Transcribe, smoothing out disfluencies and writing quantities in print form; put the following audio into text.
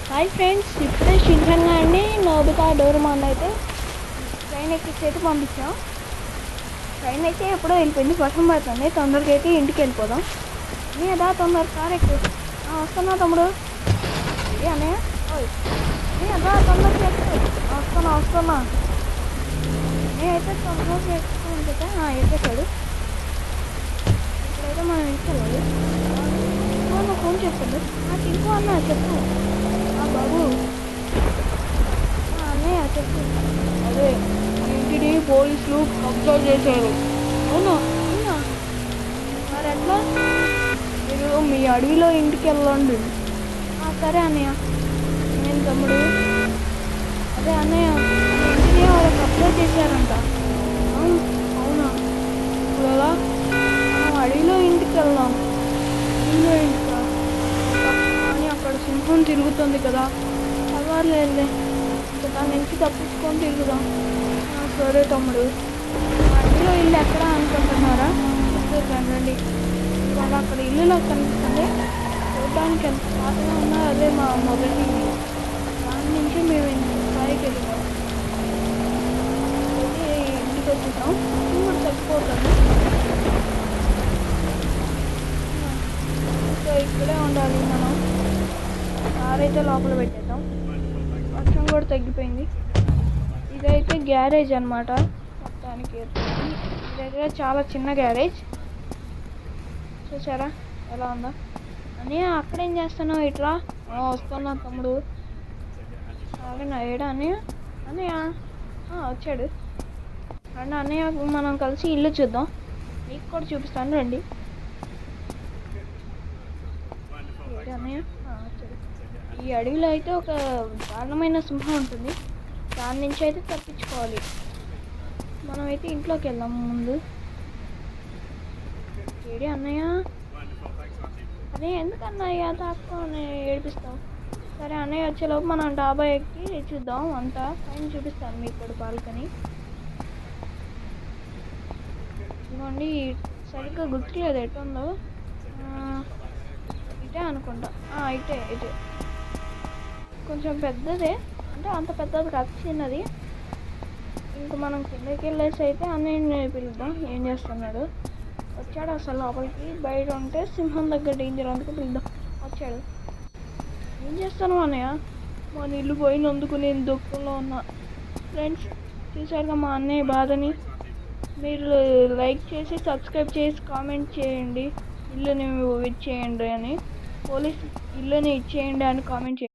Hi friends, ఇప్పుడే Shin-chan అండి Nobita Doraemon అయితే ట్రైన్ ఎక్కించి అయితే పంపించాం. ట్రైన్ అయితే ఎప్పుడో వెళ్ళిపోయింది, వర్షం పడుతుంది. తొందరగా అయితే ఇంటికి వెళ్ళిపోదాం. నీ అదా తొందర కార్ ఎక్కు. వస్తున్నా తమ్ముడు. ఏ అన్నయ్య, నీ అదా తొందరగా ఎక్కు. వస్తున్నా నేనైతే తొందరగా ఎక్కువ ఎక్కేసాడు. ఇప్పుడైతే మనం ఇంటికి వెళ్ళాలి. ఫోన్ చేస్తాడు. ఇంకో అన్న చెప్పు. బాబు అన్నయ్య చెప్పు. అదే ఇంటిని పోలీసులు కబ్జా చేశారు. అవునా అవునా, మరి ఎట్లా? మీరు మీ అడవిలో ఇంటికి వెళ్ళండి. సరే అన్నయ్య. నేను తమ్ముడు, అదే అన్నయ్య ఇంటిని వాళ్ళు కబ్జా చేశారంట. అవునా, ఇప్పుడు ఎలా? మనం అడవిలో ఇంటికి వెళ్దాం. అడవిలో ఇంటికా? కానీ అక్కడ సింహం తిరుగుతుంది కదా. పర్వాలేదులే, ఇంకా దాని నుంచి తప్పించుకొని తిరుగుదాం. సరే తమ్ముడు. అడవిలో ఇల్లు ఎక్కడ అనుకుంటున్నారా? రండి. ఇవాళ అక్కడ ఇల్లులో కనిపిస్తుంది. చూడడానికి ఎంత పాతగా ఉన్నా అదే మా మొదటి ఇల్లు. దాని నుంచి మేము పైకి వెళ్ళిపోతాం. అయితే ఇంటికి వచ్చేసాం. కూడా తగ్గిపోతాను. సో ఇక్కడే ఉండాలి మనం. కార్ అయితే లోపల పెట్టేద్దాం. వర్షం కూడా తగ్గిపోయింది. ఇదైతే గ్యారేజ్ అన్నమాట. మొత్తానికి దగ్గర చాలా చిన్న గ్యారేజ్. చూసారా ఎలా ఉందా? అని అక్కడేం చేస్తున్నావు? ఇట్లా వస్తున్నా తమ్ముడు. అలాగే ఏడా అన్నయ్య? అన్నయ్య వచ్చాడు. రండి అన్నయ్య, మనం కలిసి ఇల్లు చూద్దాం. మీకు కూడా చూపిస్తాను రండి. అన్నయ్య వచ్చాడు. ఈ అడవిలో అయితే ఒక దారుణమైన సింహం ఉంటుంది. దాని నుంచి అయితే తప్పించుకోవాలి. మనం అయితే ఇంట్లోకి వెళ్దాం ముందు. ఏడి అన్నయ్య? అదే ఎందుకు అన్నయ్య తాక్కుని ఏడిపిస్తావు? సరే అన్నయ్య వచ్చేలోపు మనం డాబా ఎక్కి చూద్దాం. అంతా పైన చూపిస్తాను మీకు కూడా బాల్కనీ. ఇదిగోండి, సరిగ్గా గుర్తులేదు ఎటుందో. ఇటే అనుకుంటా. ఇటే కొంచెం పెద్దదే, అంటే అంత పెద్దది కాదు, చిన్నది. ఇంక మనం కిందకి వెళ్ళేసి అయితే అన్నయ్యని పిలుద్దాం. ఏం చేస్తున్నాడు? వచ్చాడు అసలు లోపలికి. బయట ఉంటే సింహం దగ్గర డేంజర్, అందుకు పిలుద్దాం. వచ్చాడు. ఏం చేస్తాను అన్నయ్య? మన ఇల్లు పోయినందుకు నేను దుఃఖంలో ఉన్నా. ఫ్రెండ్స్, చూసారుగా మా అన్నయ్య బాధని. మీరు లైక్ చేసి సబ్స్క్రైబ్ చేసి కామెంట్ చేయండి. ఇల్లుని ఇచ్చేయండి అని, పోలీస్ ఇల్లుని ఇచ్చేయండి అని కామెంట్ చేయండి.